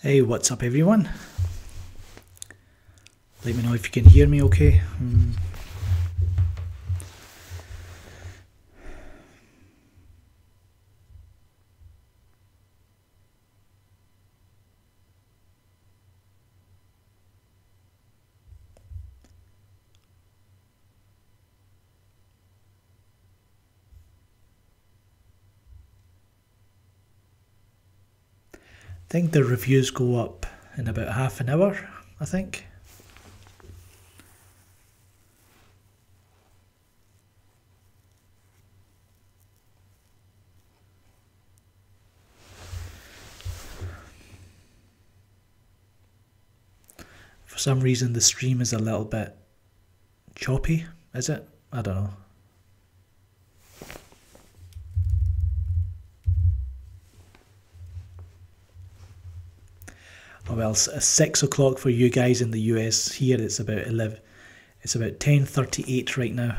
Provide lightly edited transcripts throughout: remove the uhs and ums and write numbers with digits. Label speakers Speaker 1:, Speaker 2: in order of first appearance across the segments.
Speaker 1: Hey, what's up everyone? Let me know if you can hear me okay. I think the reviews go up in about half an hour, I think. For some reason the stream is a little bit choppy, is it? I don't know. Oh well, it's 6 o'clock for you guys in the US. Here it's about 11. It's about 10:38 right now.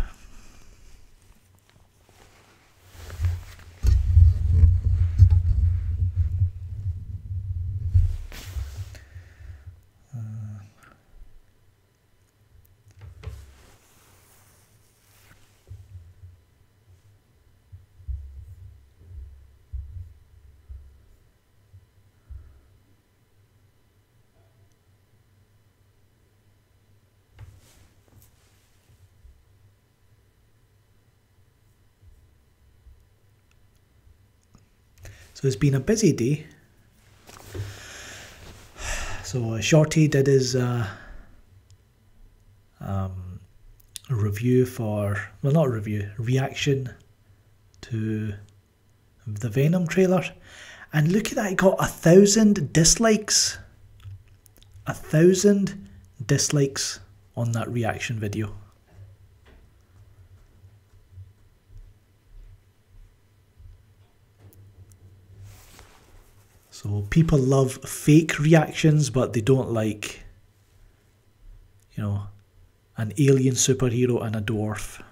Speaker 1: So it's been a busy day. So Shorty did his review for, well, not review, reaction to the Venom trailer, and look at that, it got 1,000 dislikes. 1,000 dislikes on that reaction video. So people love fake reactions, but they don't like, you know, an alien superhero and a dwarf.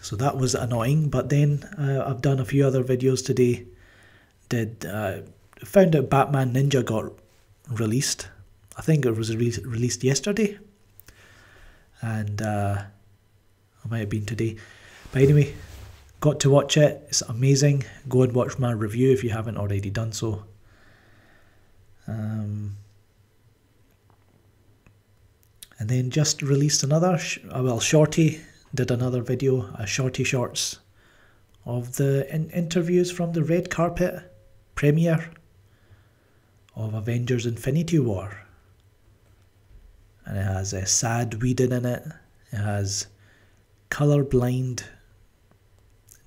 Speaker 1: So that was annoying, but then I've done a few other videos today. Found out Batman Ninja got released. I think it was released yesterday, and it might have been today. But anyway, got to watch it. It's amazing. Go and watch my review if you haven't already done so. And then just released another, Shorty did another video, a Shorty Shorts, of the interviews from the red carpet premiere of Avengers Infinity War. And it has a sad Whedon in it. It has colourblind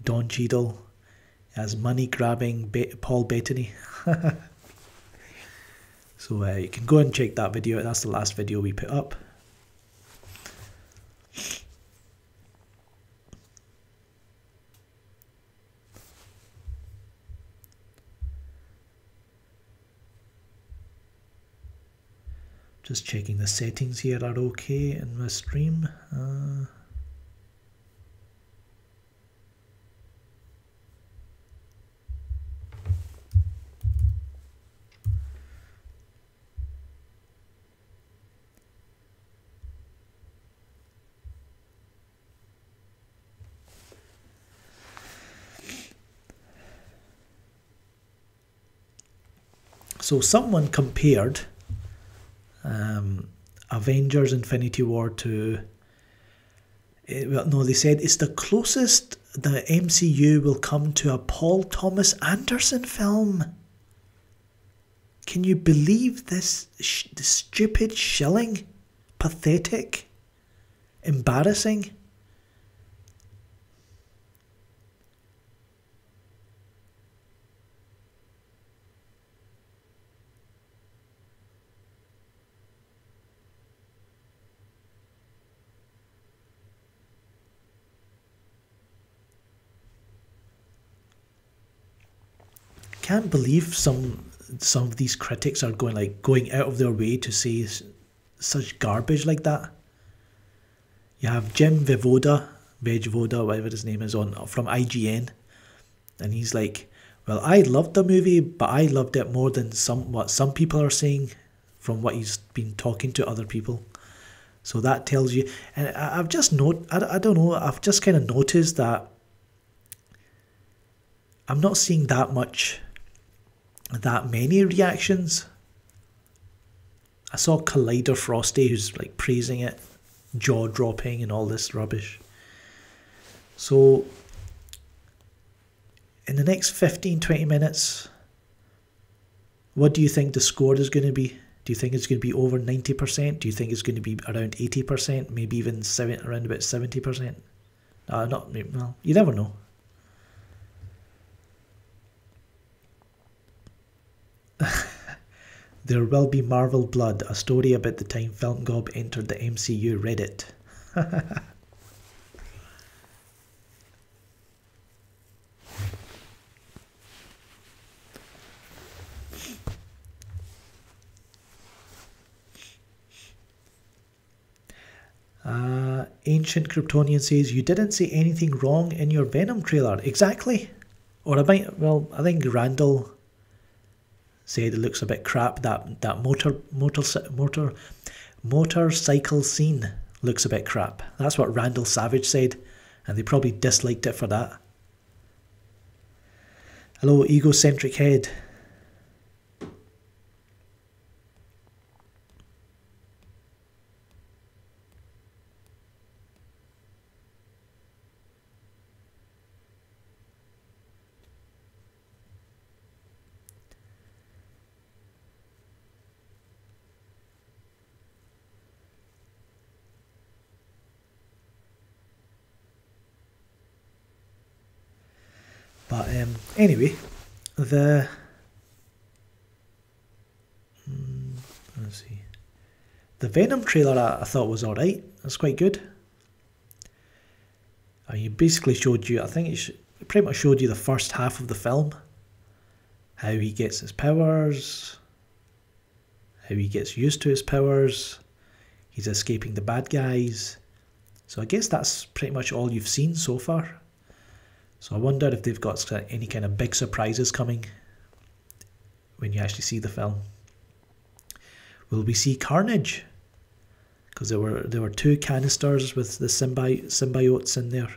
Speaker 1: Don Cheadle. It has money-grabbing Paul Bettany. So you can go and check that video. That's the last video we put up. Just checking the settings here are okay in my stream. So someone compared Avengers Infinity War to, well, no, they said it's the closest the MCU will come to a Paul Thomas Anderson film. Can you believe this stupid shilling? Pathetic. Embarrassing. can't believe some of these critics are going out of their way to say such garbage like that. You have Jim Vejvoda, whatever his name is, from IGN, and he's like, well, I loved the movie, but I loved it more than what some people are saying from what he's been talking to other people. So that tells you, and I've just I don't know, I've just kind of noticed that I'm not seeing that many reactions. I saw Collider Frosty, who's like praising it, jaw-dropping and all this rubbish. So in the next 15-20 minutes, what do you think the score is going to be? Do you think it's going to be over 90%? Do you think it's going to be around 80%? Maybe even around about 70%? Well, you never know. There will be Marvel blood, a story about the time filmgob entered the MCU Reddit. Ancient Kryptonian says, you didn't say anything wrong in your Venom trailer. Exactly. Or I think Randall said it looks a bit crap. That motorcycle scene looks a bit crap. That's what Randall Savage said, and they probably disliked it for that. Hello, egocentric head. But anyway, let's see. The Venom trailer I thought was alright. That's quite good. I mean, it basically showed you, I think it pretty much showed you the first half of the film. How he gets his powers. How he gets used to his powers. He's escaping the bad guys. So I guess that's pretty much all you've seen so far. So I wonder if they've got any kind of big surprises coming when you actually see the film. Will we see Carnage? Because there were 2 canisters with the symbiotes in there.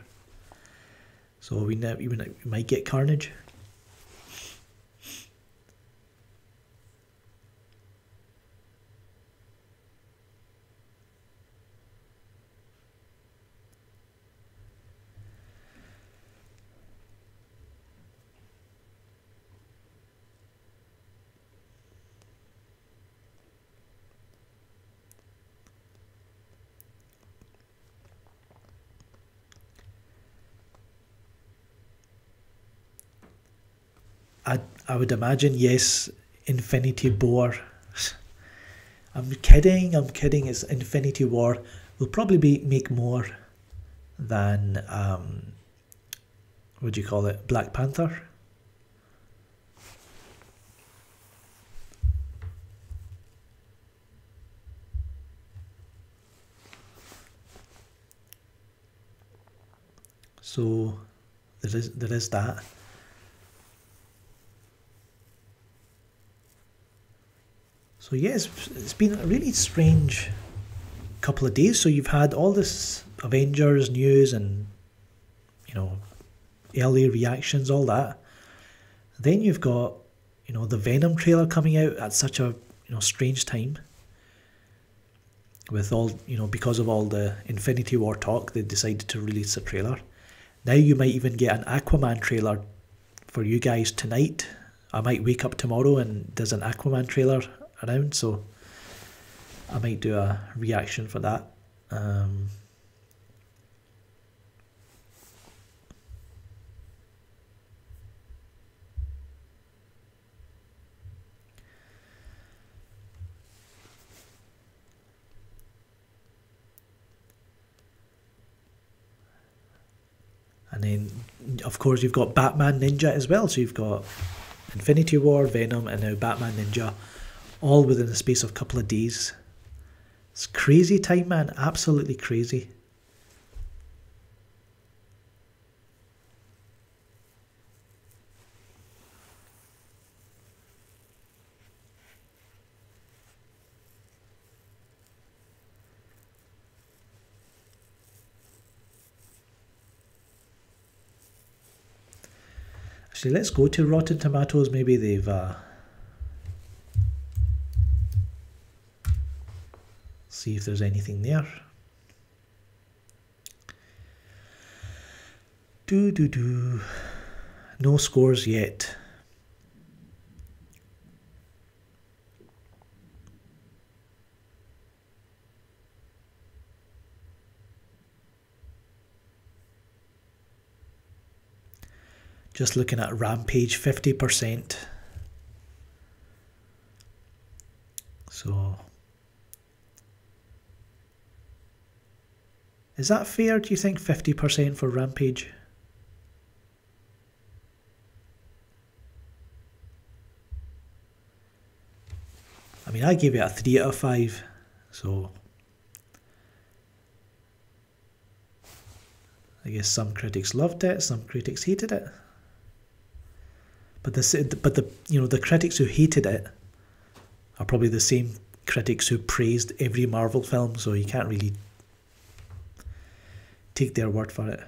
Speaker 1: So we might get Carnage. I would imagine, yes, Infinity War. I'm kidding. It's Infinity War will probably make more than what do you call it, Black Panther. So there is that. So yes, it's been a really strange couple of days. So you've had all this Avengers news and, you know, early reactions, all that. Then you've got, you know, the Venom trailer coming out at such a, you know, strange time. With all, you know, because of all the Infinity War talk, they decided to release a trailer. Now you might even get an Aquaman trailer for you guys tonight. I might wake up tomorrow and there's an Aquaman trailer around, so I might do a reaction for that. And then, of course, you've got Batman Ninja as well. So you've got Infinity War, Venom, and now Batman Ninja, all within the space of a couple of days. It's crazy time, man. Absolutely crazy. Actually, let's go to Rotten Tomatoes. Maybe they've see if there's anything there. No scores yet. Just looking at Rampage, 50%. So, is that fair, do you think, 50% for Rampage? I mean, I gave it a 3 out of 5, so I guess some critics loved it, some critics hated it. But the critics who hated it are probably the same critics who praised every Marvel film, so you can't really take their word for it.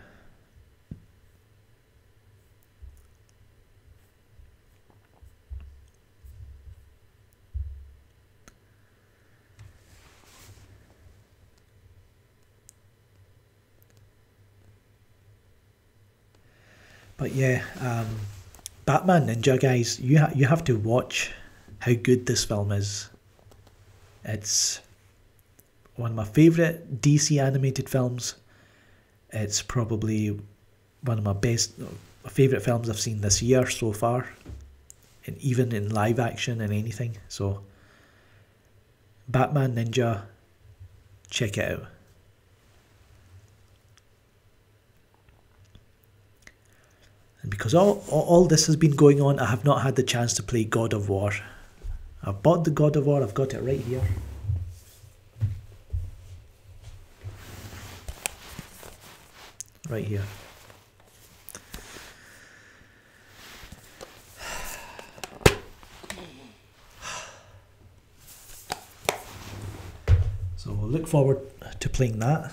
Speaker 1: But yeah, Batman Ninja, guys, you have to watch how good this film is. It's one of my favourite DC animated films. It's probably one of my favourite films I've seen this year so far, and even in live action and anything. So, Batman Ninja, check it out. And because all this has been going on, I have not had the chance to play God of War. I've bought the God of War, I've got it right here. Right here. So we'll look forward to playing that.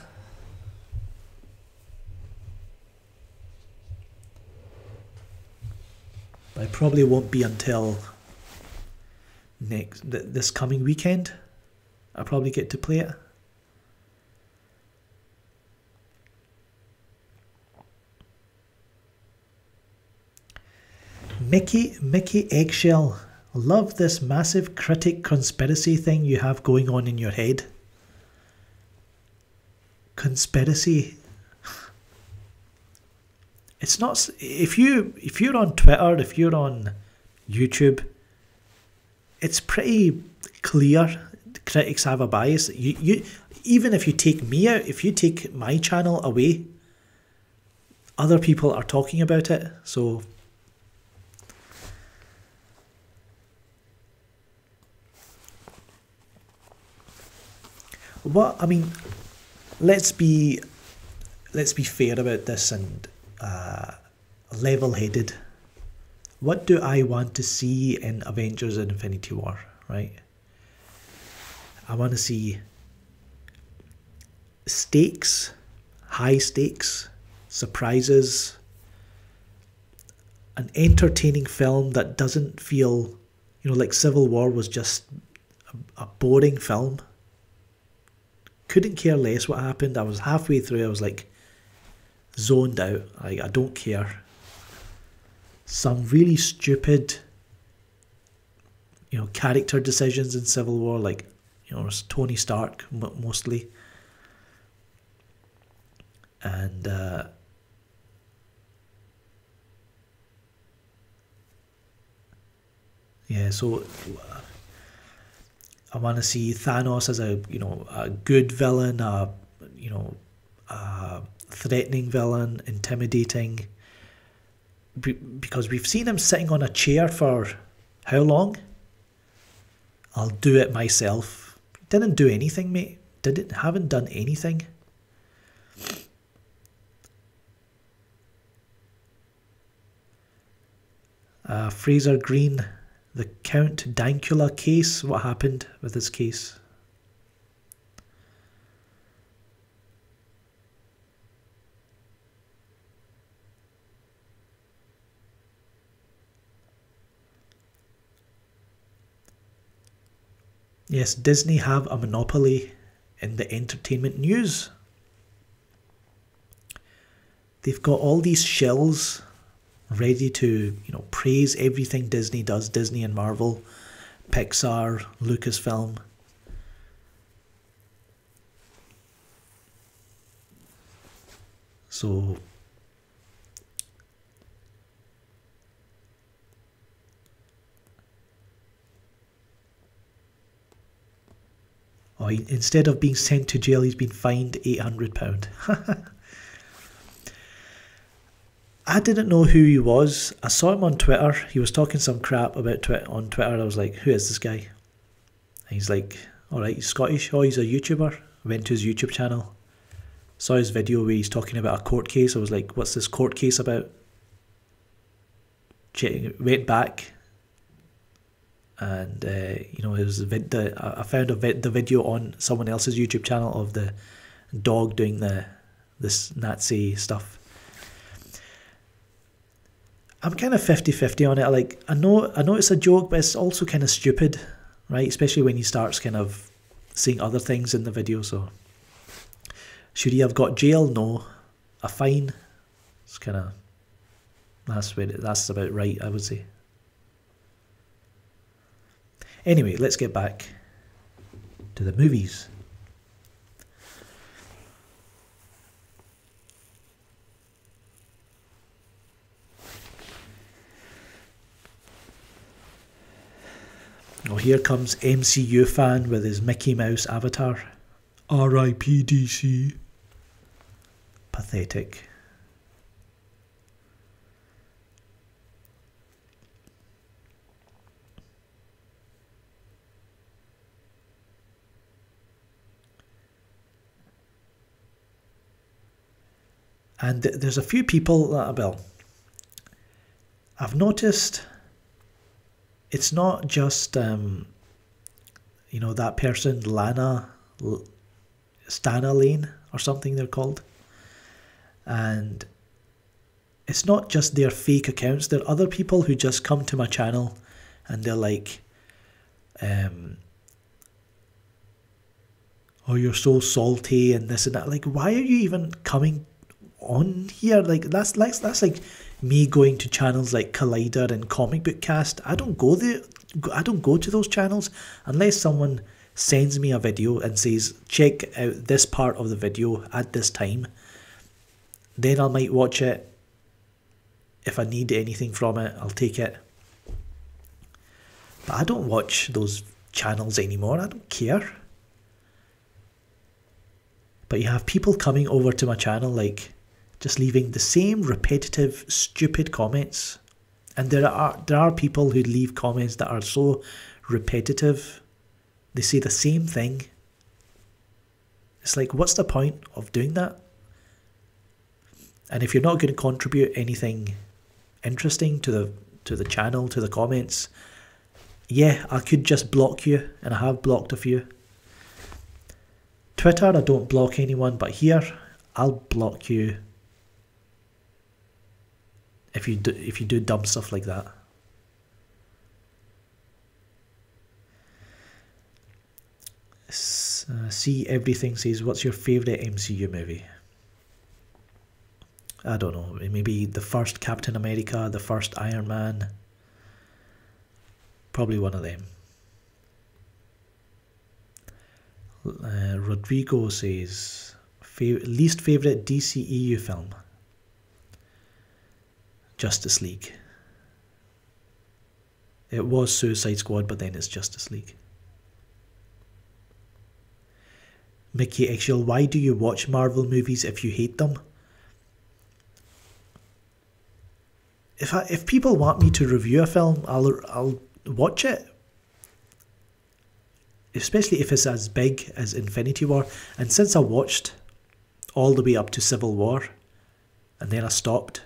Speaker 1: But it probably won't be until this coming weekend I'll probably get to play it. Mickey Eggshell, love this massive critic conspiracy thing you have going on in your head. Conspiracy. It's not, if you're on Twitter, if you're on YouTube, it's pretty clear critics have a bias. You even if you take me out, if you take my channel away, other people are talking about it. So what, I mean, let's be fair about this and level-headed. What do I want to see in Avengers and Infinity War, right? I want to see stakes, high stakes, surprises, an entertaining film that doesn't feel, you know, like Civil War was just a boring film. Couldn't care less what happened. I was halfway through, I was like zoned out. Like, I don't care. Some really stupid, you know, character decisions in Civil War, like, you know, Tony Stark mostly. And yeah, so I want to see Thanos as a, you know, a good villain, you know, a threatening villain, intimidating, because we've seen him sitting on a chair for how long? I'll do it myself. Didn't do anything, mate. Haven't done anything. Fraser Green, the Count Dankula case. What happened with this case? Yes, Disney have a monopoly in the entertainment news. They've got all these shills ready to, praise everything Disney does. Disney and Marvel, Pixar, Lucasfilm. So instead of being sent to jail, he's been fined £800. I didn't know who he was. I saw him on Twitter. He was talking some crap about on Twitter. I was like, who is this guy? And he's like, alright, he's Scottish. Oh, he's a YouTuber. Went to his YouTube channel. Saw his video where he's talking about a court case. I was like, what's this court case about? Went back. And, it was I found the video on someone else's YouTube channel of the dog doing this Nazi stuff. I'm kind of 50-50 on it. I know it's a joke, but it's also kind of stupid, right? Especially when he starts kind of saying other things in the video. So, should he have got jail? No. A fine? It's kind of, that's about right, I would say. Anyway, let's get back to the movies. Oh, here comes MCU fan with his Mickey Mouse avatar. R.I.P. DC. Pathetic. And there's a few people that, well, I've noticed it's not just, that person, Stana Lane or something they're called. And it's not just their fake accounts. There are other people who just come to my channel and they're like, oh, you're so salty and this and that. Like, why are you even coming on here? Like, that's like me going to channels like Collider and Comic Book Cast. I don't go there. I don't go to those channels unless someone sends me a video and says, check out this part of the video at this time. Then I might watch it. If I need anything from it, I'll take it. But I don't watch those channels anymore. I don't care. But you have people coming over to my channel, like, just leaving the same repetitive, stupid comments. And there are people who leave comments that are so repetitive. They say the same thing. It's like, what's the point of doing that? And if you're not going to contribute anything interesting to the channel, to the comments, yeah, I could just block you, and I have blocked a few. Twitter, I don't block anyone, but here, I'll block you if you do dumb stuff like that. See Everything says, what's your favourite MCU movie? I don't know, maybe the first Captain America, the first Iron Man. Probably one of them. Rodrigo says, least favourite DCEU film? Justice League. It was Suicide Squad, but then it's Justice League. Mickey Exhial, why do you watch Marvel movies if you hate them? if people want me to review a film, I'll watch it. Especially if it's as big as Infinity War. And since I watched all the way up to Civil War, and then I stopped,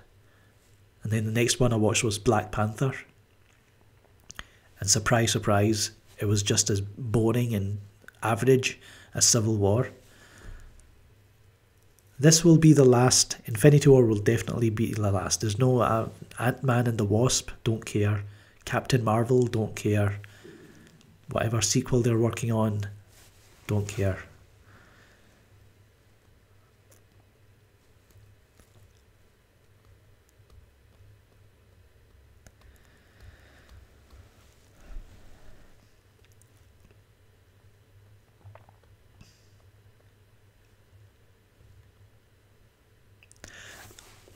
Speaker 1: and then the next one I watched was Black Panther, and surprise, surprise, it was just as boring and average as Civil War. This will be the last. Infinity War will definitely be the last. There's no Ant-Man and the Wasp, don't care. Captain Marvel, don't care. Whatever sequel they're working on, don't care.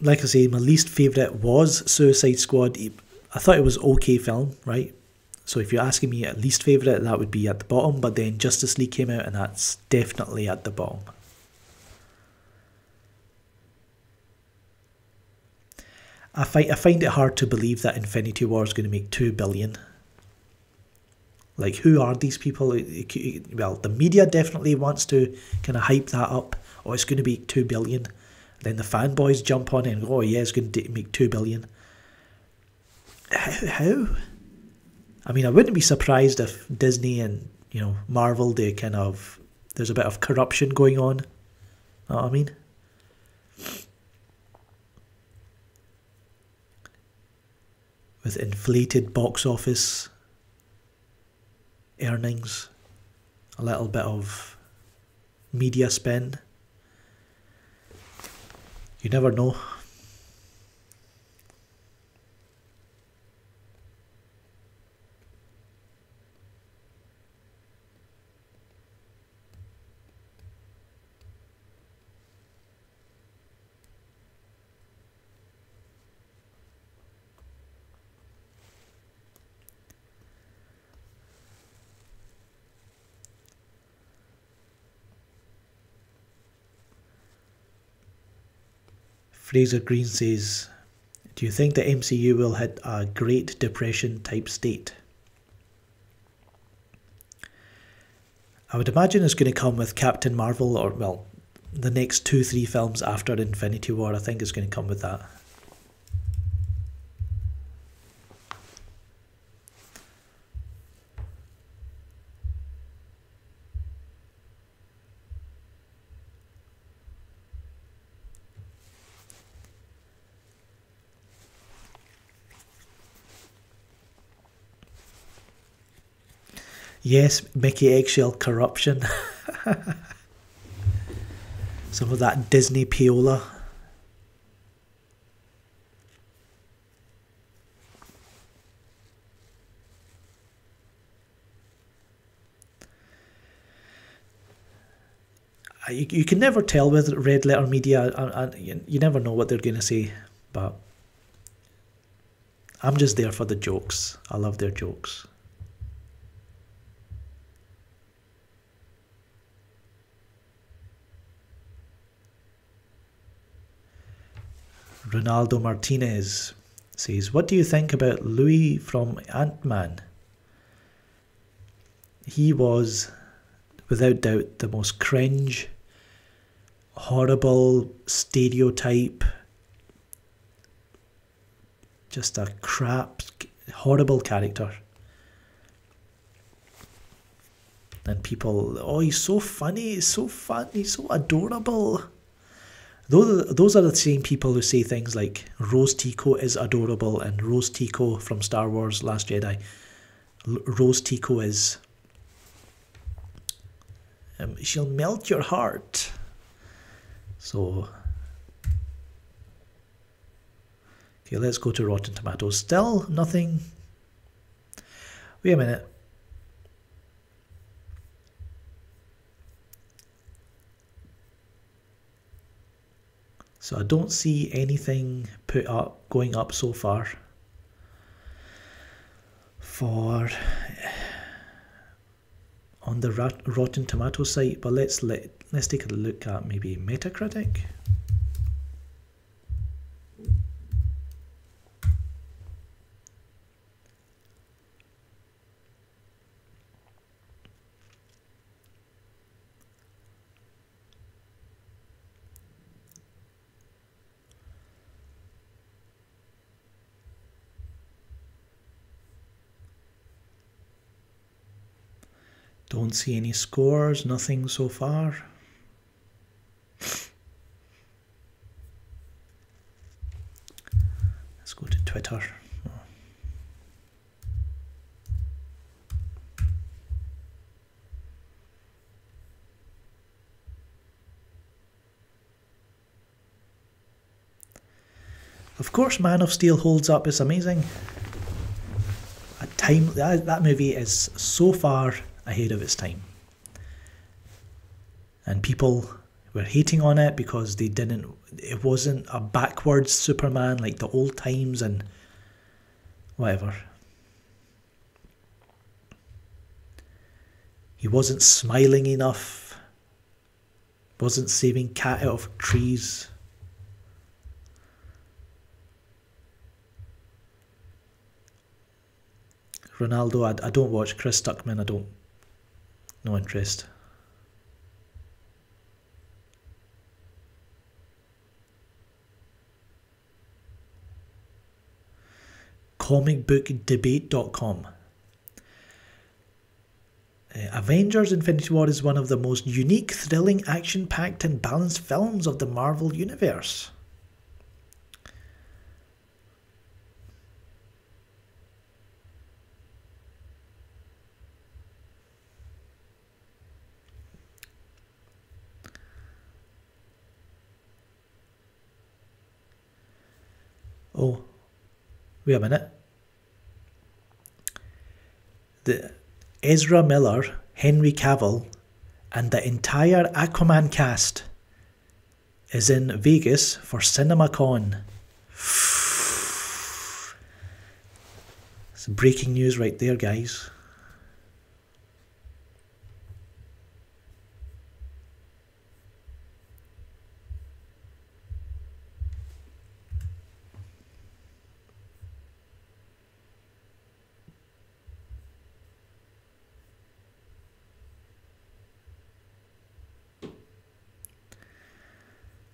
Speaker 1: Like I say, my least favourite was Suicide Squad. I thought it was okay film, right? So if you're asking me at least favourite, that would be at the bottom, but then Justice League came out and that's definitely at the bottom. I find it hard to believe that Infinity War is going to make 2 billion. Like, who are these people? Well, the media definitely wants to kind of hype that up. Oh, it's going to be 2 billion. Then the fanboys jump on it and go, oh yeah, it's going to make 2 billion. How? I mean, I wouldn't be surprised if Disney and, you know, Marvel, there's a bit of corruption going on. Know what I mean? With inflated box office earnings, a little bit of media spin. You never know. Fraser Green says, do you think the MCU will hit a Great Depression type state? I would imagine it's going to come with Captain Marvel, or, well, the next 2-3 films after Infinity War. I think it's going to come with that. Yes, Mickey Eggshell corruption. Some of that Disney payola. You can never tell with Red Letter Media, and you never know what they're going to say, but I'm just there for the jokes. I love their jokes. Ronaldo Martinez says, what do you think about Louis from Ant-Man? He was, without doubt, the most cringe, horrible stereotype, just a crap, horrible character. And people, oh, he's so funny, he's so fun, he's so adorable. Those are the same people who say things like Rose Tico is adorable and Rose Tico from Star Wars Last Jedi. Rose Tico is... she'll melt your heart. So... okay, let's go to Rotten Tomatoes. Still nothing... wait a minute. So I don't see anything put up, going up so far for on the Rotten Tomatoes site, but let's take a look at maybe Metacritic. Don't see any scores, nothing so far. Let's go to Twitter. Of course, Man of Steel holds up. It's amazing. That movie is so far ahead of its time. And people were hating on it because it wasn't a backwards Superman like the old times and whatever. He wasn't smiling enough. Wasn't saving cat out of trees. Ronaldo, I don't watch Chris Stuckman, no interest. Comicbookdebate.com. Avengers Infinity War is one of the most unique, thrilling, action-packed and balanced films of the Marvel Universe. Oh, wait a minute. Ezra Miller, Henry Cavill, and the entire Aquaman cast is in Vegas for CinemaCon. It's breaking news right there, guys.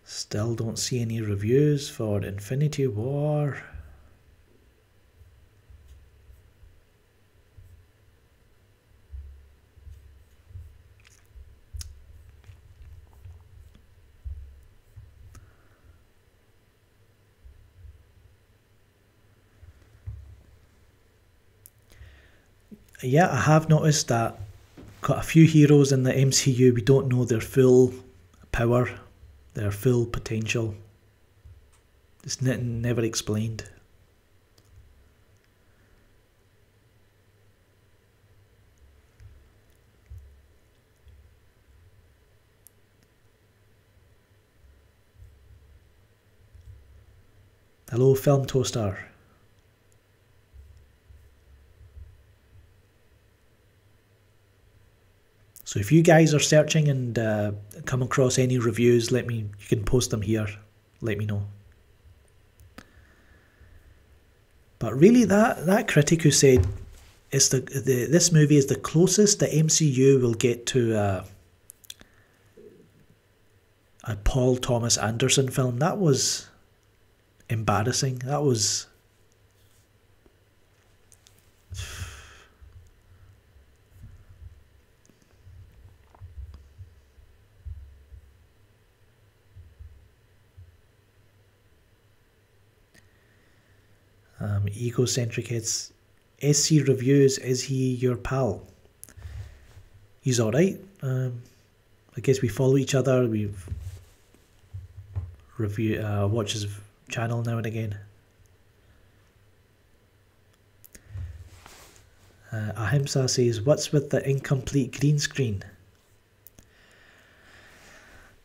Speaker 1: Still don't see any reviews for Infinity War. Yeah, I have noticed that got a few heroes in the MCU, we don't know their full power, their full potential. It's never explained. Hello, Film Toaster. So if you guys are searching and come across any reviews, you can post them here. Let me know. But really, that critic who said this movie is the closest the MCU will get to a Paul Thomas Anderson film, that was embarrassing. That was... Egocentric Heads. SC Reviews, is he your pal? He's alright. I guess we follow each other. We watch his channel now and again. Ahimsa says, what's with the incomplete green screen?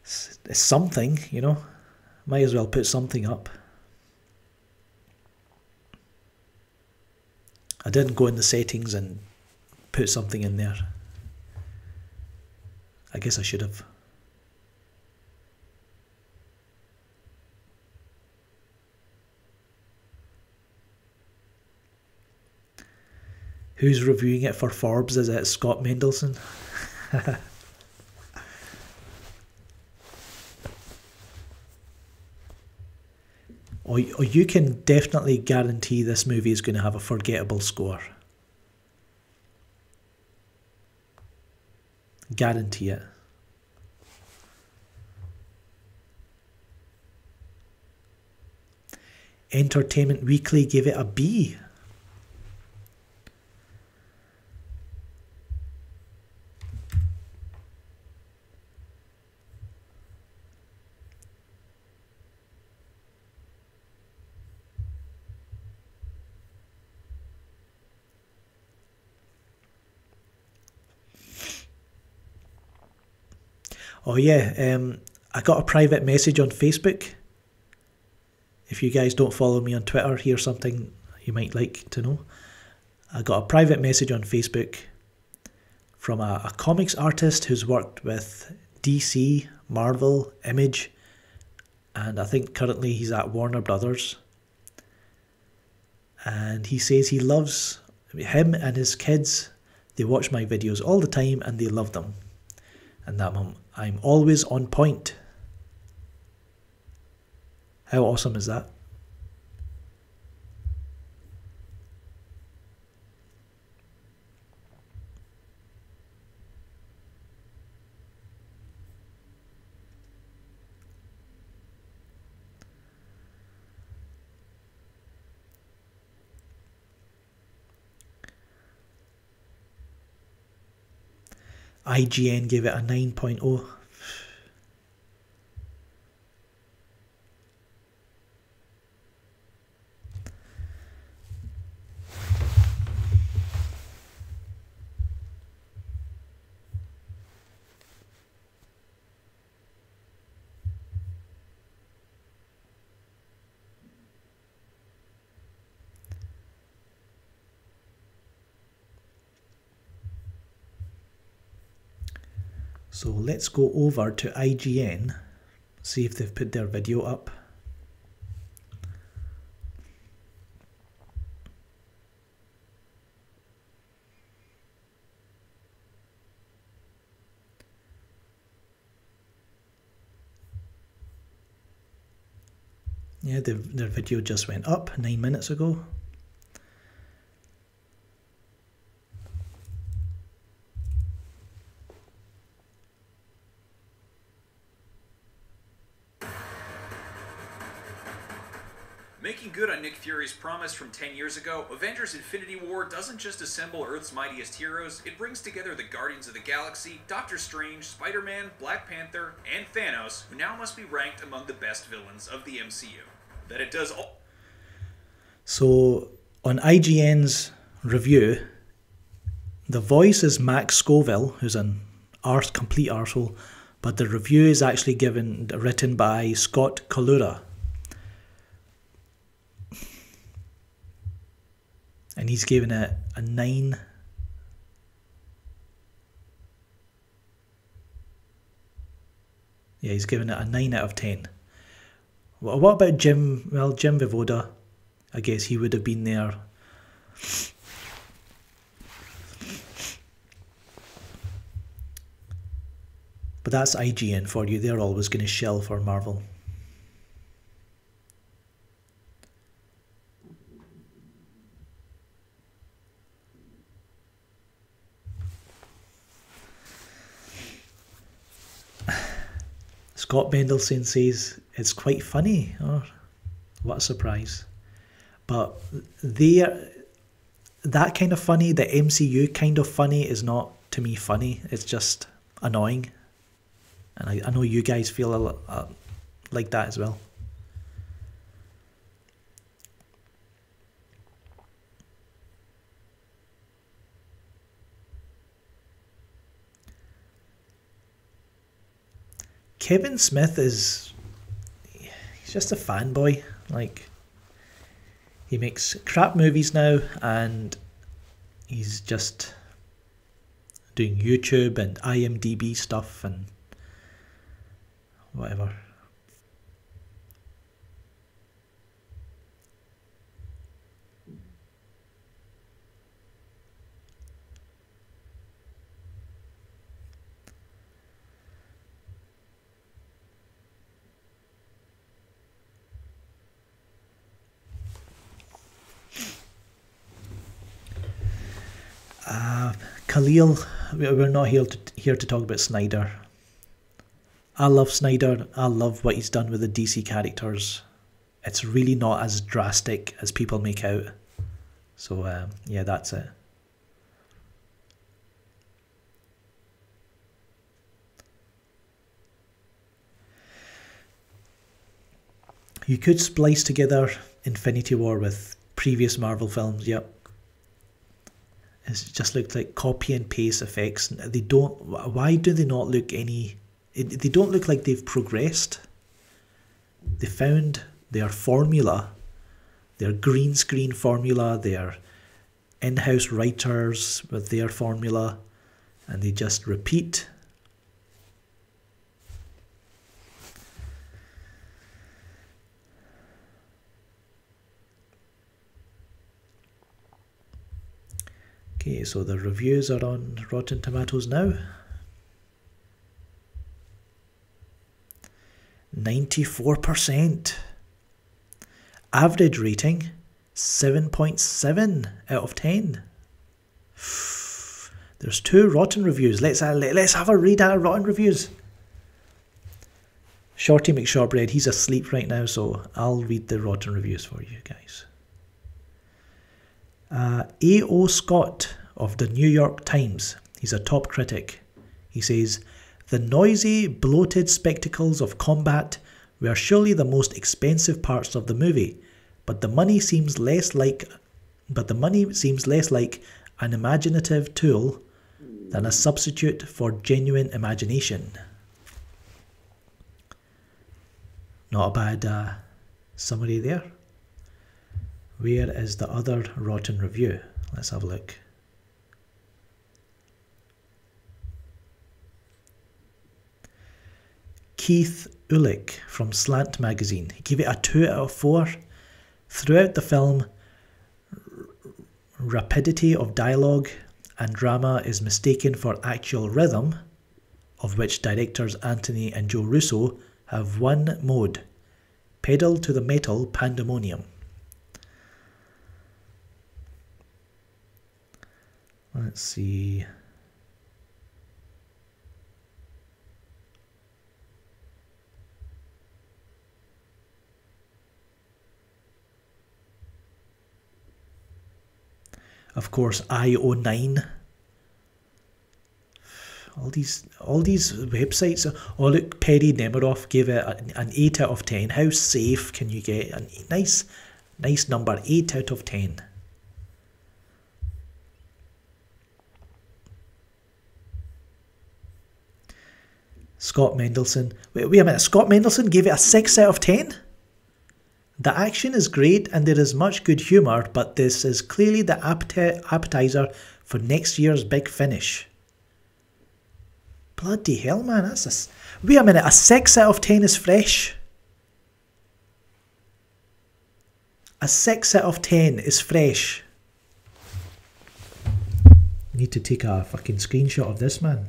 Speaker 1: It's something, you know. Might as well put something up. I didn't go in the settings and put something in there. I guess I should have. Who's reviewing it for Forbes? Is it Scott Mendelson? Or you can definitely guarantee this movie is going to have a forgettable score. Guarantee it. Entertainment Weekly gave it a B. Oh yeah, I got a private message on Facebook. If you guys don't follow me on Twitter, here's something you might like to know. I got a private message on Facebook from a comics artist who's worked with DC, Marvel, Image, and I think currently he's at Warner Brothers. And he says he loves him and his kids. They watch my videos all the time and they love them. And that I'm always on point. How awesome is that? IGN gave it a 9.0. So let's go over to IGN, see if they've put their video up. Yeah, their video just went up 9 minutes ago.
Speaker 2: Making good on Nick Fury's promise from 10 years ago, Avengers Infinity War doesn't just assemble Earth's mightiest heroes, it brings together the Guardians of the Galaxy, Doctor Strange, Spider-Man, Black Panther, and Thanos, who now must be ranked among the best villains of the MCU. That it does all...
Speaker 1: So, on IGN's review, the voice is Max Scoville, who's an complete arsehole, but the review is actually written by Scott Kalura. And he's given it a 9. Yeah, he's given it a 9 out of 10. Well, what about Jim? Well, Jim Vivoda, I guess he would have been there. But that's IGN for you. They're always going to shell for Marvel. Scott Mendelsohn says it's quite funny. Oh, what a surprise. But that kind of funny, the MCU kind of funny, is not, to me, funny. It's just annoying. And I know you guys feel like that as well. Kevin Smith he's just a fanboy. Like, he makes crap movies now and he's just doing YouTube and IMDb stuff and whatever. Khalil we're not here to talk about Snyder. I love Snyder. I love what he's done with the DC characters. It's really not as drastic as people make out. So yeah, that's it. You could splice together Infinity War with previous Marvel films, yep. It just looked like copy and paste effects. They don't, why do they not look any, they don't look like they've progressed. They found their formula, their green screen formula, their in-house writers with their formula, and they just repeat. Okay, so the reviews are on Rotten Tomatoes now. 94%. Average rating 7.7 out of 10. There's 2 Rotten reviews. Let's have a read at Rotten reviews. Shorty McShortbread, he's asleep right now, so I'll read the Rotten reviews for you guys. A.O. Scott of the New York Times, he's a top critic. He says, "The noisy, bloated spectacles of combat were surely the most expensive parts of the movie, but the money seems less like an imaginative tool than a substitute for genuine imagination." Not a bad summary there. Where is the other Rotten review? Let's have a look. Keith Ulick from Slant Magazine. He gave it a 2 out of 4. Throughout the film, rapidity of dialogue and drama is mistaken for actual rhythm, of which directors Anthony and Joe Russo have one mode: pedal to the metal pandemonium. Let's see. Of course, IO9. All these websites. Oh look, Perry Nemiroff gave it an 8 out of 10. How safe can you get? A nice number, 8 out of 10. Scott Mendelson. Wait a minute. Scott Mendelson gave it a 6 out of 10? The action is great and there is much good humour, but this is clearly the appetizer for next year's big finish. Bloody hell, man. That's a... Wait a minute. A 6 out of 10 is fresh? A 6 out of 10 is fresh. Need to take a fucking screenshot of this, man.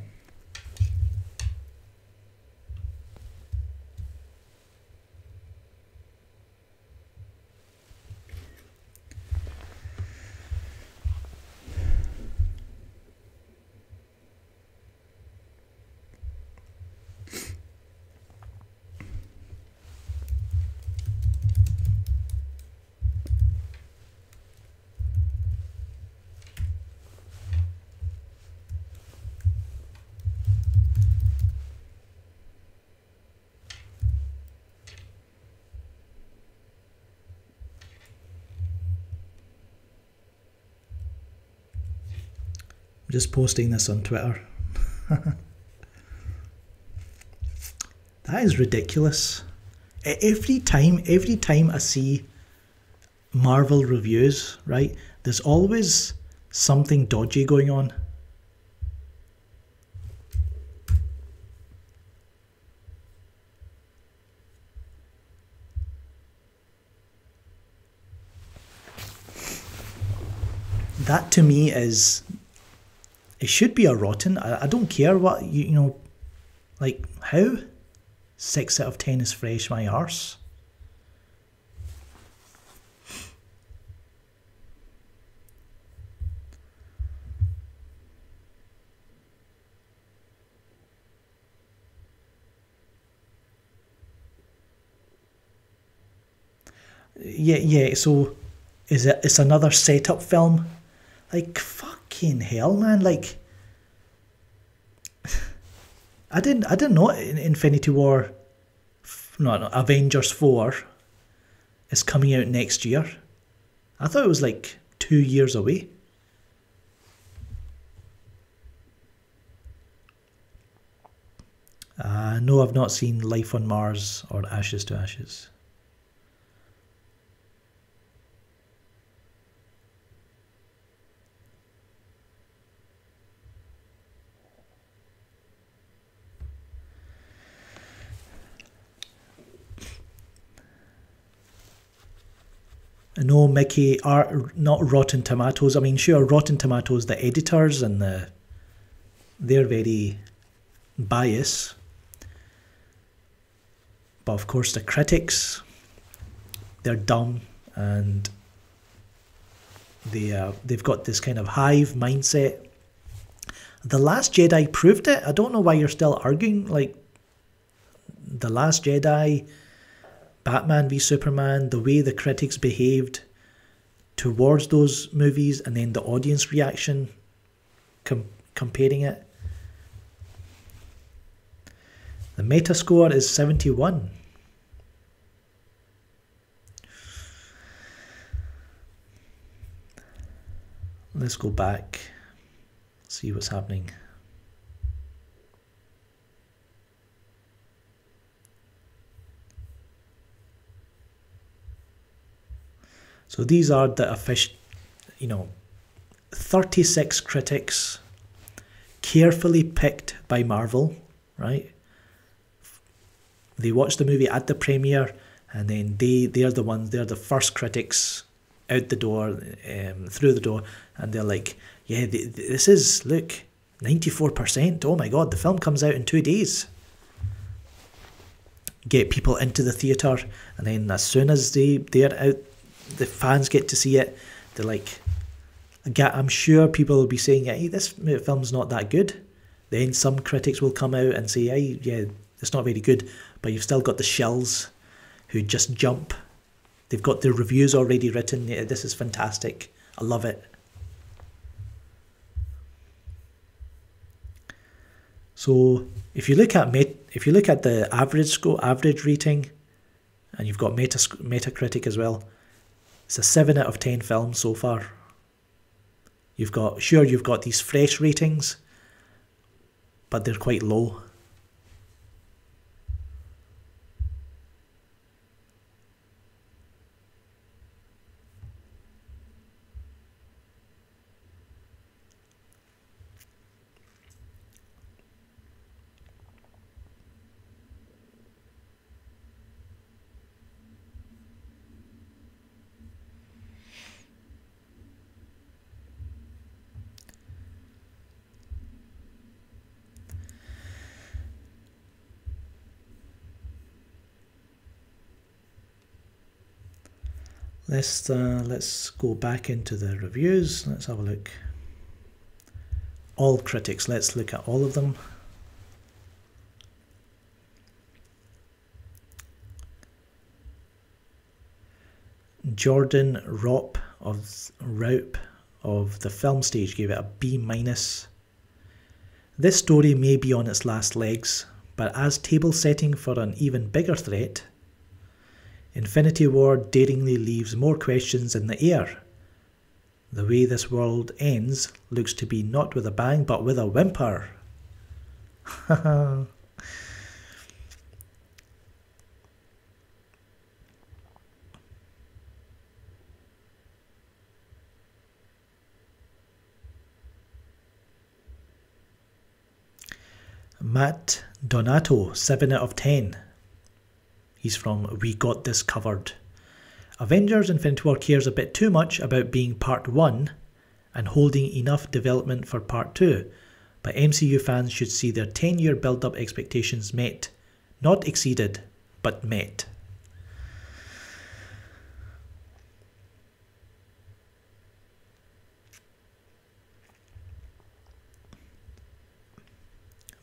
Speaker 1: I'm just posting this on Twitter. That is ridiculous. Every time I see Marvel reviews, right, there's always something dodgy going on. That to me is... It should be a rotten. I don't care what, you know, like, how? 6 out of 10 is fresh, my arse. Yeah. So it's another setup film? Like, fucking hell, man. Like, I didn't know Infinity War, no, Avengers 4 is coming out next year. I thought it was like 2 years away. No, I've not seen Life on Mars or Ashes to Ashes. No, Mickey, not Rotten Tomatoes. I mean, sure, Rotten Tomatoes, the editors and they're very biased. But of course the critics, they're dumb, and they've got this kind of hive mindset. The Last Jedi proved it. I don't know why you're still arguing. Like, The Last Jedi, Batman v Superman, the way the critics behaved towards those movies, and then the audience reaction comparing it. The Metascore is 71. Let's go back, see what's happening. So these are the official, 36 critics carefully picked by Marvel, right? They watched the movie at the premiere, and then they're the first critics out the door, through the door, and they're like, yeah, this is, look, 94%. Oh my God, the film comes out in 2 days. Get people into the theatre, and then as soon as they're out, the fans get to see it, they're like, I'm sure people will be saying, hey, this film's not that good. Then some critics will come out and say, hey, yeah, it's not very good. But you've still got the shills who just jump. They've got their reviews already written. Yeah, this is fantastic. I love it. So if you look at the average rating, and you've got Metacritic as well, it's a 7 out of 10 film so far. You've got these fresh ratings, but they're quite low. Let's go back into the reviews. Let's have a look. All critics. Let's look at all of them. Jordan Raup of the Film Stage gave it a B-. This story may be on its last legs, but as table setting for an even bigger threat, Infinity War daringly leaves more questions in the air. The way this world ends looks to be not with a bang, but with a whimper. Matt Donato, 7 out of 10. He's from We Got This Covered. Avengers Infinity War cares a bit too much about being part 1 and holding enough development for part 2, but MCU fans should see their 10-year build-up expectations met. Not exceeded, but met.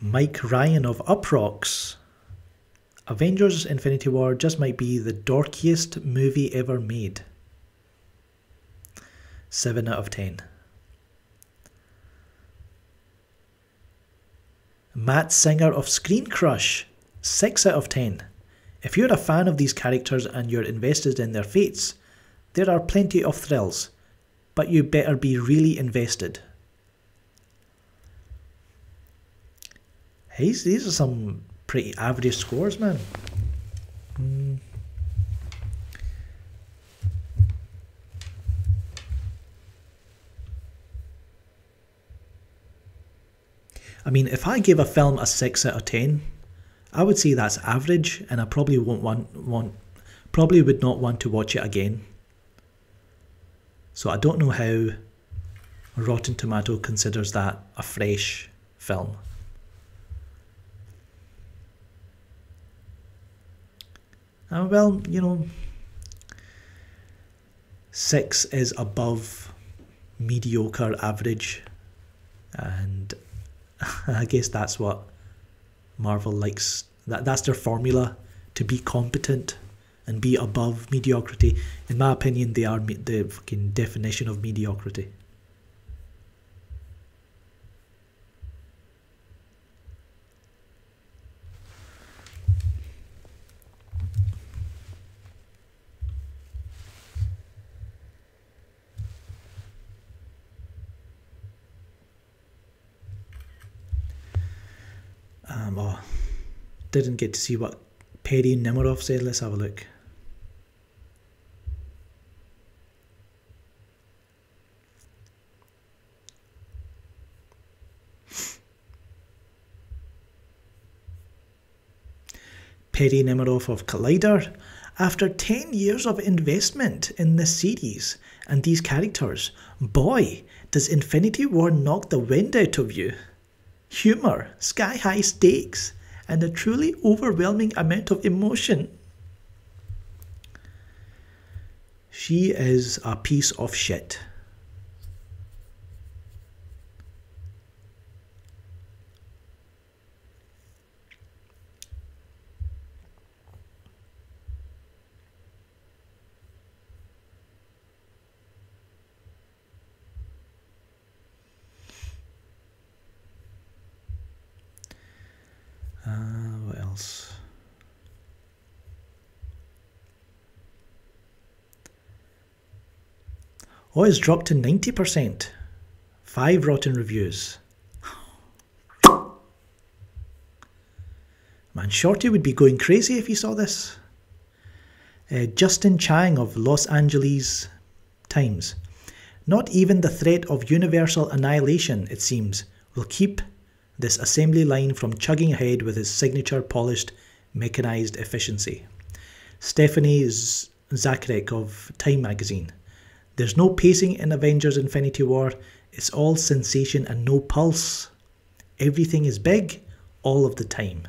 Speaker 1: Mike Ryan of Uprocks. Avengers Infinity War just might be the dorkiest movie ever made. 7 out of 10. Matt Singer of Screen Crush, 6 out of 10. If you're a fan of these characters and you're invested in their fates, there are plenty of thrills, but you better be really invested. These are some pretty average scores, man. I mean, if I gave a film a 6 out of 10, I would say that's average, and I probably would not want to watch it again. So I don't know how Rotten Tomato considers that a fresh film. Well, you know, 6 is above mediocre average, and I guess that's what Marvel likes. That's their formula, to be competent and be above mediocrity. In my opinion, they are the fucking definition of mediocrity. Oh, didn't get to see what Perry Nemiroff said. Let's have a look. Perry Nemiroff of Collider. After 10 years of investment in this series and these characters, boy, does Infinity War knock the wind out of you. Humour, sky-high stakes, and a truly overwhelming amount of emotion. She is a piece of shit. What else? Oh, it's dropped to 90%. 5 rotten reviews. Man, Shorty would be going crazy if he saw this. Justin Chang of Los Angeles Times. Not even the threat of universal annihilation, it seems, will keep this assembly line from chugging ahead with his signature polished, mechanized efficiency. Stephanie Zacharek of Time magazine. There's no pacing in Avengers Infinity War. It's all sensation and no pulse. Everything is big, all of the time.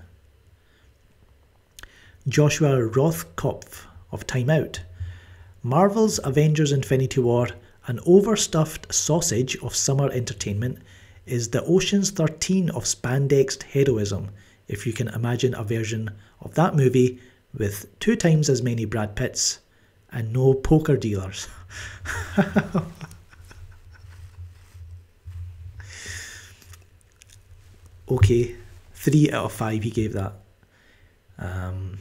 Speaker 1: Joshua Rothkopf of Time Out. Marvel's Avengers Infinity War, an overstuffed sausage of summer entertainment, is the Ocean's 13 of spandexed heroism, if you can imagine a version of that movie with 2 times as many Brad Pitts and no poker dealers. Okay, 3 out of 5 he gave that. I'm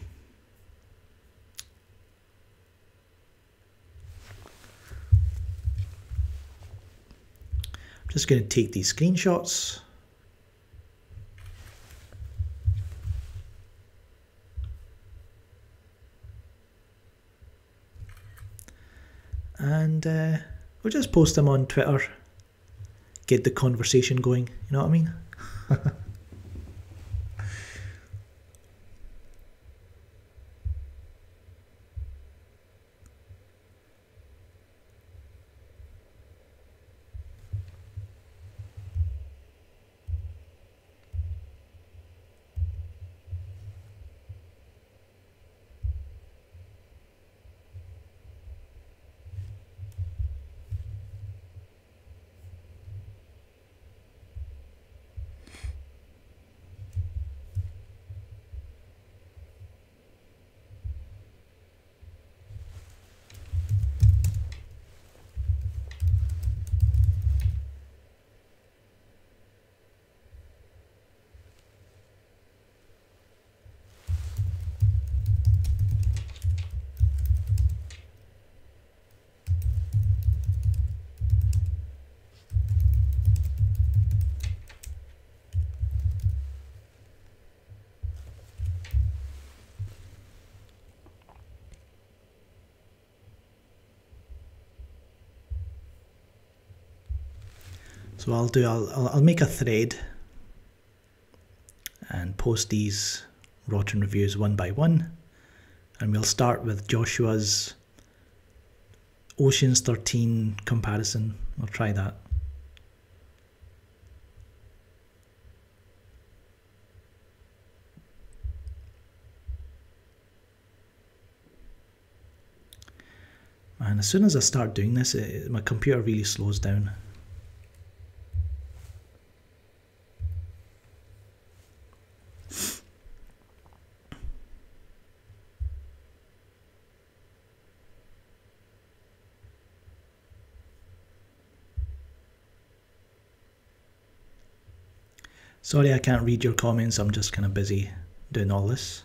Speaker 1: just going to take these screenshots. And we'll just post them on Twitter. Get the conversation going, you know what I mean? So I'll make a thread and post these rotten reviews one by one, and we'll start with Joshua's Ocean's 13 comparison. I'll try that. And as soon as I start doing this, my computer really slows down. Sorry I can't read your comments, I'm just kind of busy doing all this.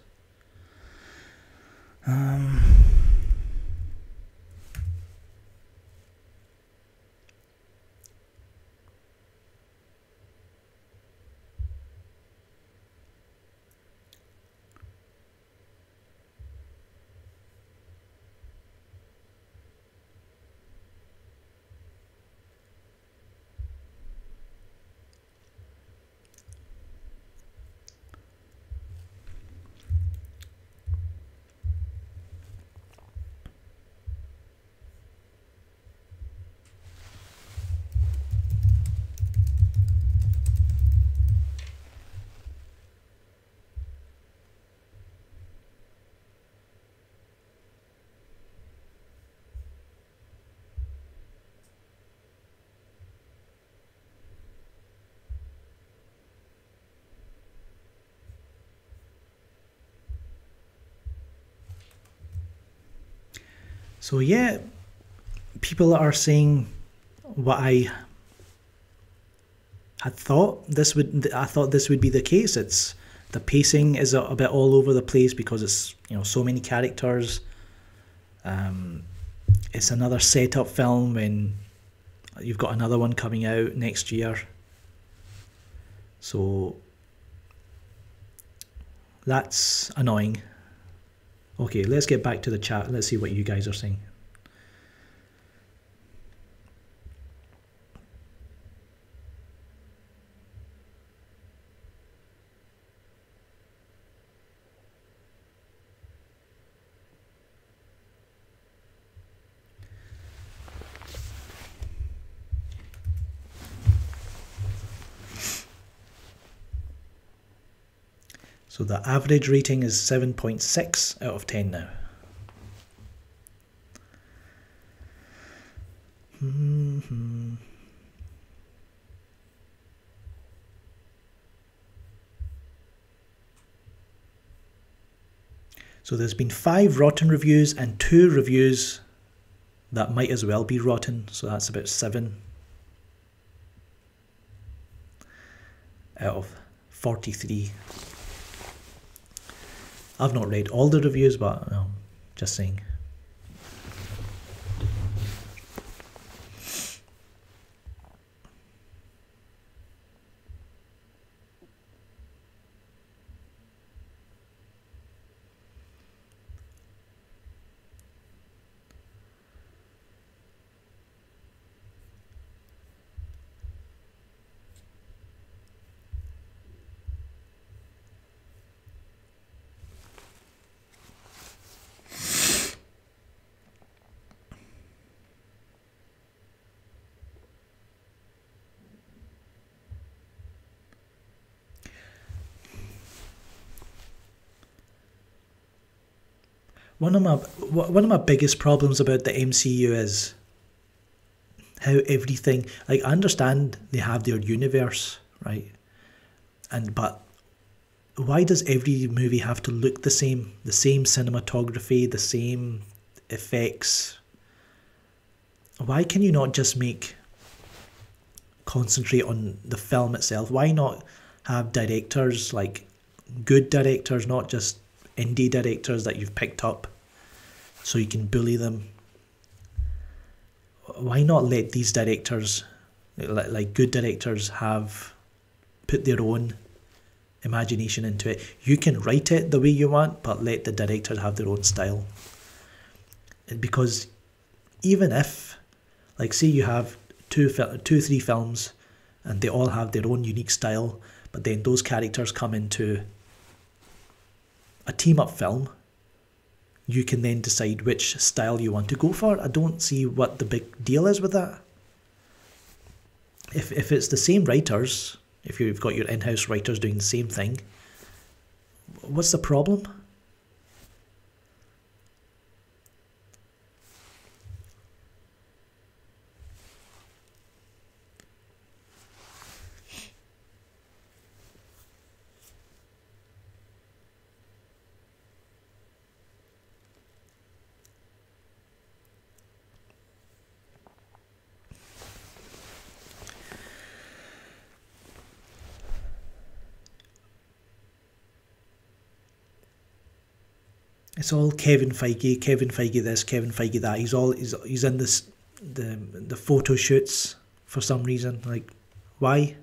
Speaker 1: So yeah, people are saying what I had thought this would. I thought this would be the case. It's the pacing is a bit all over the place because it's, you know, so many characters. It's another setup film when you've got another one coming out next year. So that's annoying. Okay, let's get back to the chat. Let's see what you guys are saying. So the average rating is 7.6 out of 10 now. So there's been 5 rotten reviews and 2 reviews that might as well be rotten. So that's about 7 out of 43. I've not read all the reviews, but just saying. One of my biggest problems about the MCU is how everything, like, I understand they have their universe, right? But why does every movie have to look the same? The same cinematography, the same effects. Why can you not just concentrate on the film itself? Why not have directors, like good directors, not just indie directors that you've picked up so you can bully them? Why not let these directors, like good directors, have put their own imagination into it? You can write it the way you want, but let the directors have their own style. Because even if, like, say you have 3 films and they all have their own unique style, but then those characters come into a team-up film, you can then decide which style you want to go for. I don't see what the big deal is with that. If it's the same writers, if you've got your in-house writers doing the same thing, what's the problem? It's all Kevin Feige this, Kevin Feige that. He's in this the photo shoots for some reason. Like, why?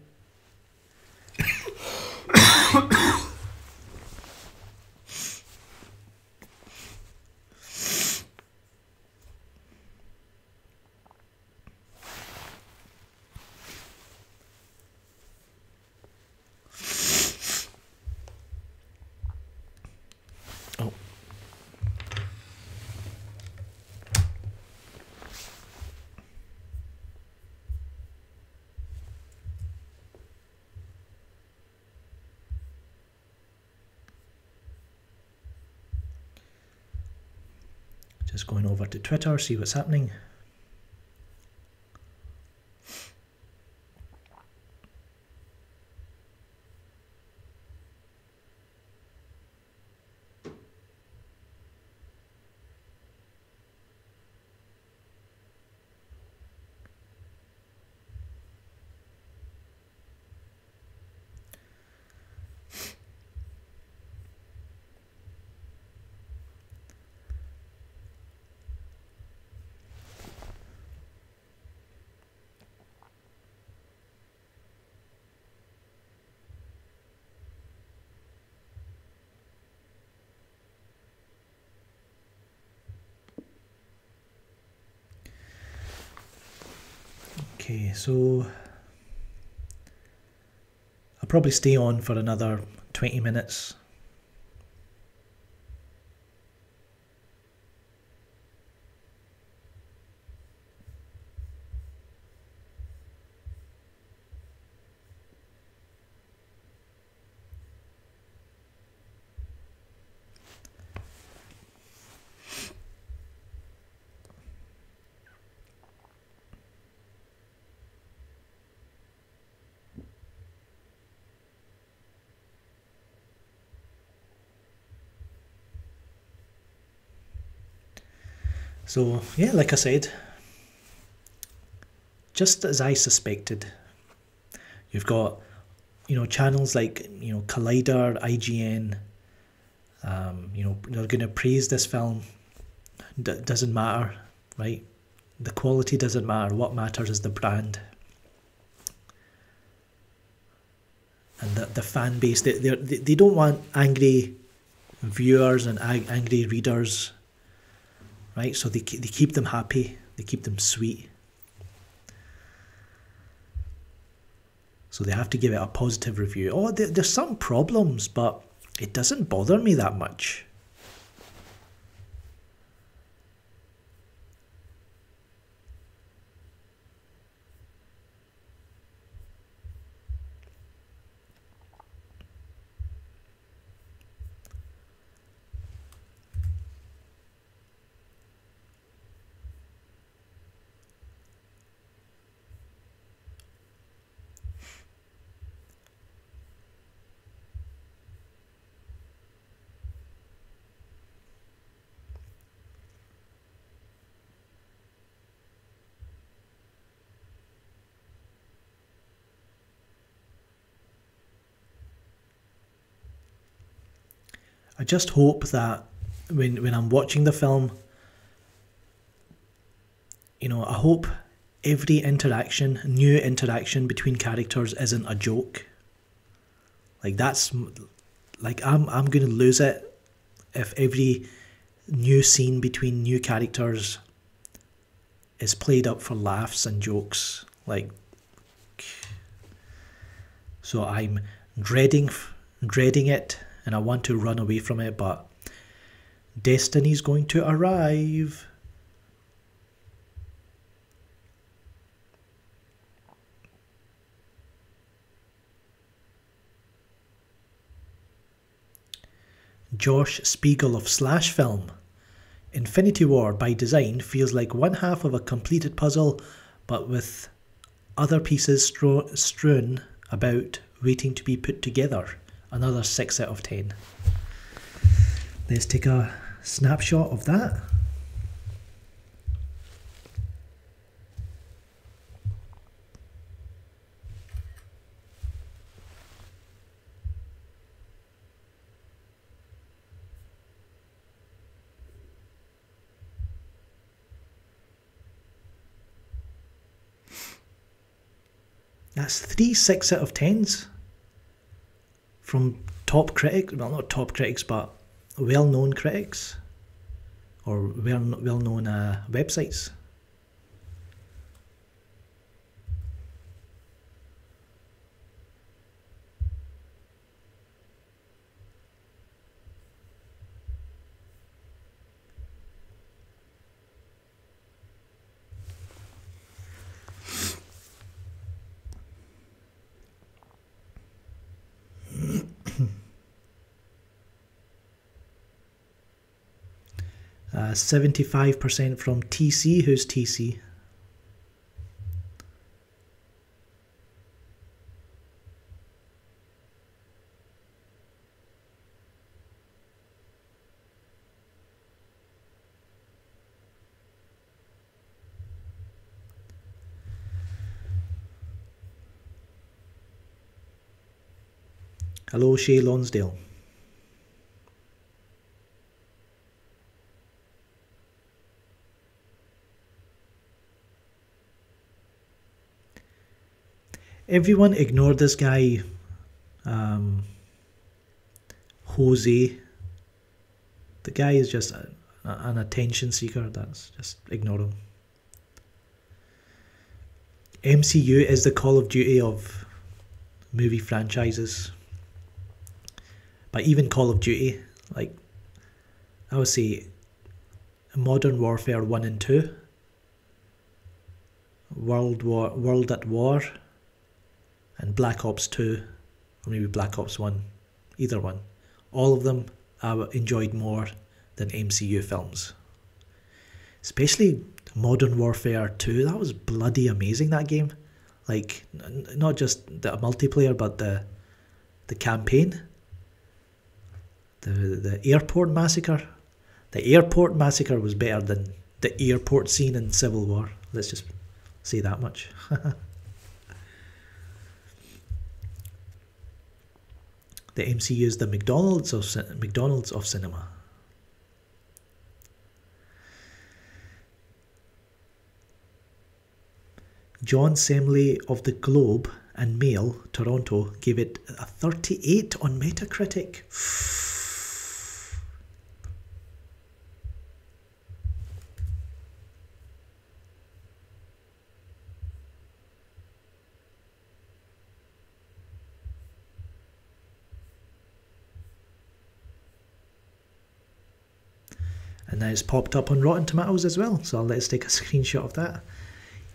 Speaker 1: Just going over to Twitter, see what's happening. Okay, so I'll probably stay on for another 20 minutes. So yeah, like I said, just as I suspected, you've got, channels like, Collider, IGN, they're going to praise this film. Doesn't matter, right? The quality doesn't matter. What matters is the brand. And the fan base, they don't want angry viewers and angry readers, right? So they keep them happy, they keep them sweet. So they have to give it a positive review. Oh, there's some problems, but it doesn't bother me that much. I just hope that when I'm watching the film, I hope every new interaction between characters isn't a joke. Like I'm going to lose it if every new scene between new characters is played up for laughs and jokes. Like, So I'm dreading it, and I want to run away from it, but destiny's going to arrive. Josh Spiegel of Slash Film. Infinity War by design feels like one half of a completed puzzle, but with other pieces strewn about waiting to be put together. Another 6 out of 10. Let's take a snapshot of that. That's 3 6 out of 10s from top critics, well not top critics, but well-known critics or well-known websites. Uh, 75% from TC. Who's TC? Hello, Shay Lonsdale. Everyone ignore this guy, Jose. The guy is just an attention seeker. That's just ignore him. MCU is the Call of Duty of movie franchises. But even Call of Duty, like I would say Modern Warfare 1 and 2, World at War, and Black Ops 2, or maybe Black Ops 1, either one. All of them I enjoyed more than MCU films. Especially Modern Warfare 2, that was bloody amazing, that game. Like, not just the multiplayer, but the campaign. The airport massacre. The airport massacre was better than the airport scene in Civil War. Let's just say that much. The MCU is the McDonald's of cinema. John Semley of the Globe and Mail, Toronto, gave it a 38 on Metacritic. And now it's popped up on Rotten Tomatoes as well, so let's take a screenshot of that.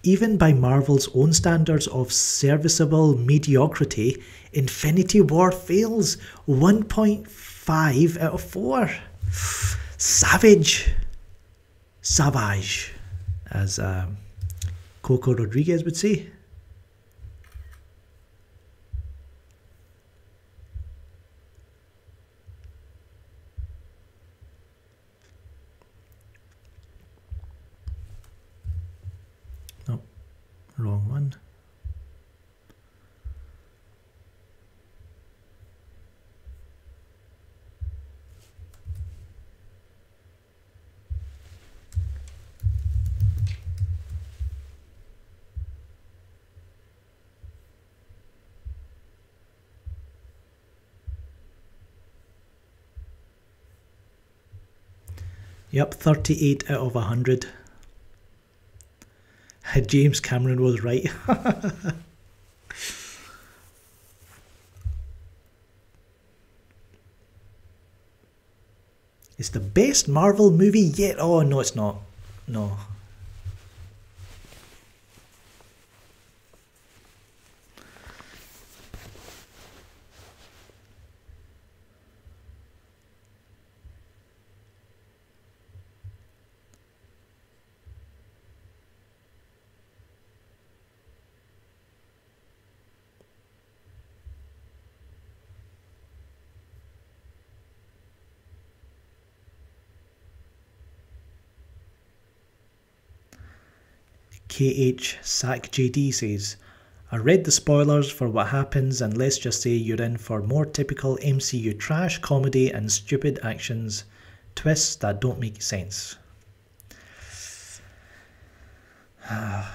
Speaker 1: Even by Marvel's own standards of serviceable mediocrity, Infinity War fails. 1.5 out of 4. Savage, as Coco Rodriguez would say. Wrong one. Yep, 38 out of 100. James Cameron was right. It's the best Marvel movie yet. Oh, no, it's not. No. KH Sack JD says, I read the spoilers for what happens and let's just say you're in for more typical MCU trash comedy and stupid actions, twists that don't make sense. I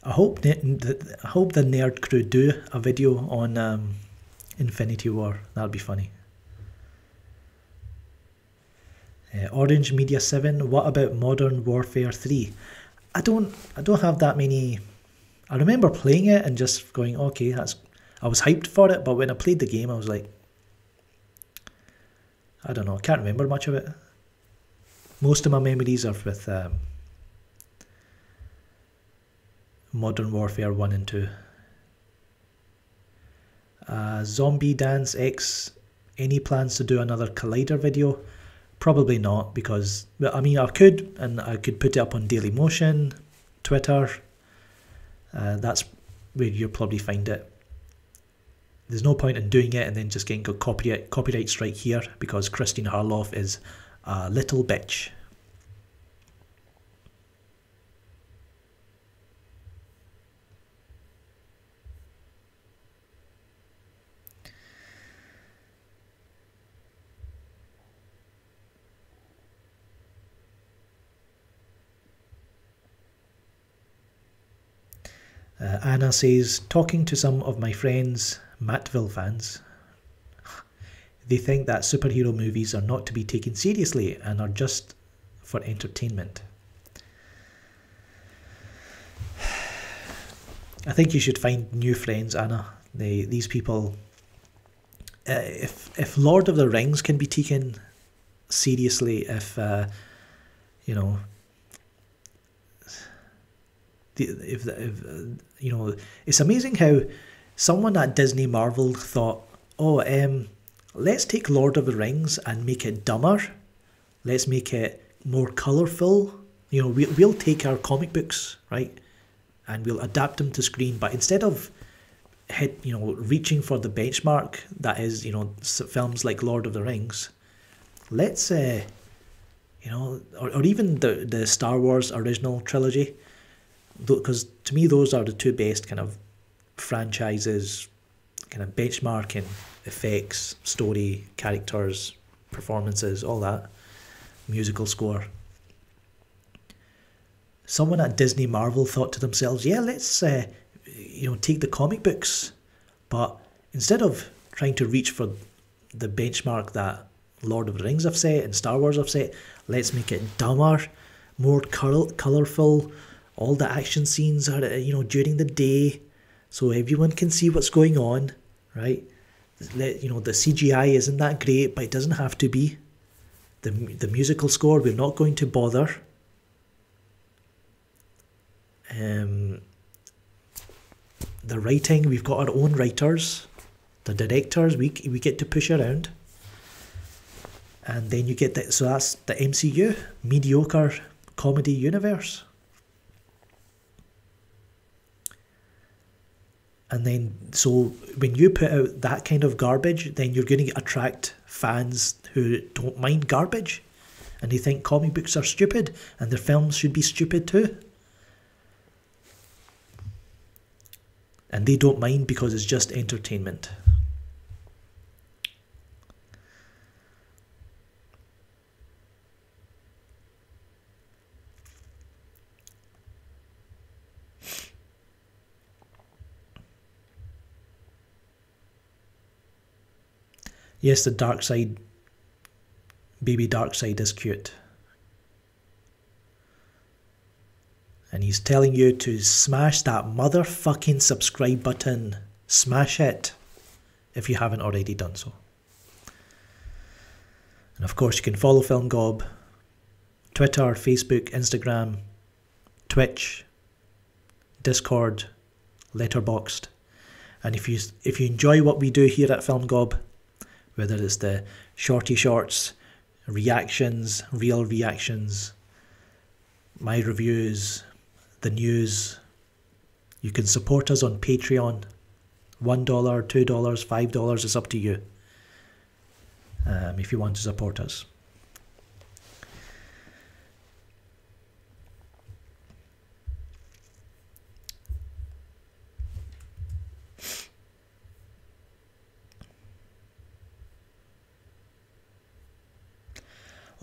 Speaker 1: hope the Nerd Crew do a video on Infinity War. That'll be funny. Orange Media 7. What about Modern Warfare 3? I don't have that many. I remember playing it and just going, okay, I was hyped for it, but when I played the game, I was like, I don't know. I can't remember much of it. Most of my memories are with Modern Warfare 1 and 2. Zombie Dance X, any plans to do another Collider video? Probably not, because, well, I mean, I could, and I could put it up on Dailymotion, Twitter. That's where you'll probably find it. There's no point in doing it and then just getting a copyright strike here, because Christine Harloff is a little bitch. Anna says, talking to some of my friends, Mattville fans, they think that superhero movies are not to be taken seriously and are just for entertainment. I think you should find new friends, Anna. These people, if Lord of the Rings can be taken seriously, if you know, if you know, it's amazing how someone at Disney Marvel thought, oh, let's take Lord of the Rings and make it dumber. Let's make it more colourful. You know, we'll take our comic books, right, and we'll adapt them to screen. But instead of reaching for the benchmark that is, you know, films like Lord of the Rings, let's you know, or even the Star Wars original trilogy, because to me those are the two best kind of franchises, kind of benchmarking effects, story, characters, performances, all that, musical score. Someone at Disney Marvel thought to themselves, yeah, let's you know, take the comic books, but instead of trying to reach for the benchmark that Lord of the Rings have set and Star Wars have set, let's make it dumber, more colourful. All the action scenes are, you know, during the day, so everyone can see what's going on, right? You know, the CGI isn't that great, but it doesn't have to be. The musical score, we're not going to bother. The writing, we've got our own writers. The directors, we get to push around. And then you get that, so that's the MCU, mediocre comedy universe. And then, so when you put out that kind of garbage, then you're going to attract fans who don't mind garbage. And they think comic books are stupid, and their films should be stupid too. And they don't mind because it's just entertainment. Yes, the dark side, baby dark side is cute. And he's telling you to smash that motherfucking subscribe button. Smash it if you haven't already done so. And of course you can follow filmgob, Twitter, Facebook, Instagram, Twitch, Discord, LETTERBOXD. And if you enjoy what we do here at filmgob, whether it's the shorty shorts, reactions, real reactions, my reviews, the news, you can support us on Patreon. $1, $2, $5, it's up to you if you want to support us.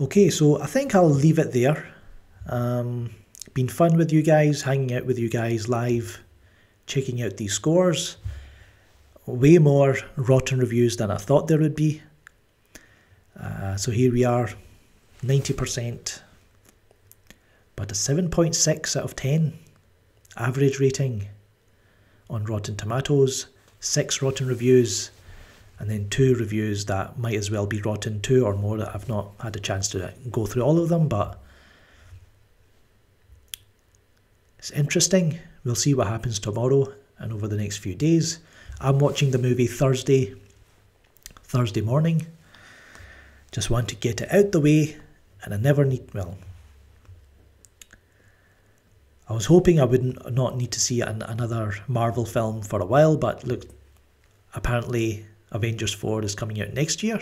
Speaker 1: Okay, so I think I'll leave it there. Been fun with you guys, hanging out with you guys live, checking out these scores. Way more rotten reviews than I thought there would be. So here we are, 90%, but a 7.6 out of 10 average rating on Rotten Tomatoes, 6 rotten reviews, and then 2 reviews that might as well be rotten, 2 or more that I've not had a chance to go through all of them, but it's interesting. We'll see what happens tomorrow and over the next few days. I'm watching the movie Thursday morning. Just want to get it out the way, and I never need, well, I was hoping I would not need to see another Marvel film for a while, but look, apparently Avengers 4 is coming out next year.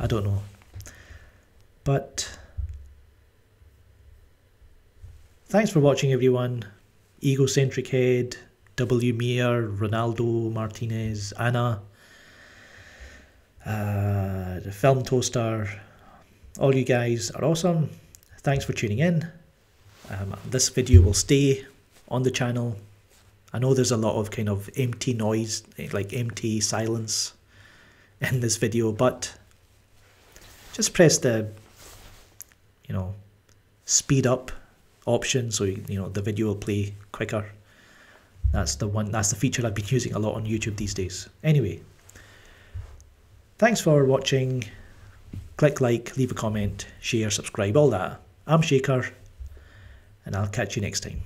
Speaker 1: I don't know. But thanks for watching, everyone. Egocentric Head, W. Meir, Ronaldo Martinez, Anna, the Film Toaster, all you guys are awesome. Thanks for tuning in. This video will stay on the channel. I know there's a lot of kind of empty noise, like empty silence in this video, but just press the, you know, speed up option so you know the video will play quicker. That's the feature I've been using a lot on YouTube these days. Anyway, thanks for watching. Click like, leave a comment, share, subscribe, all that. I'm Shaker, and I'll catch you next time.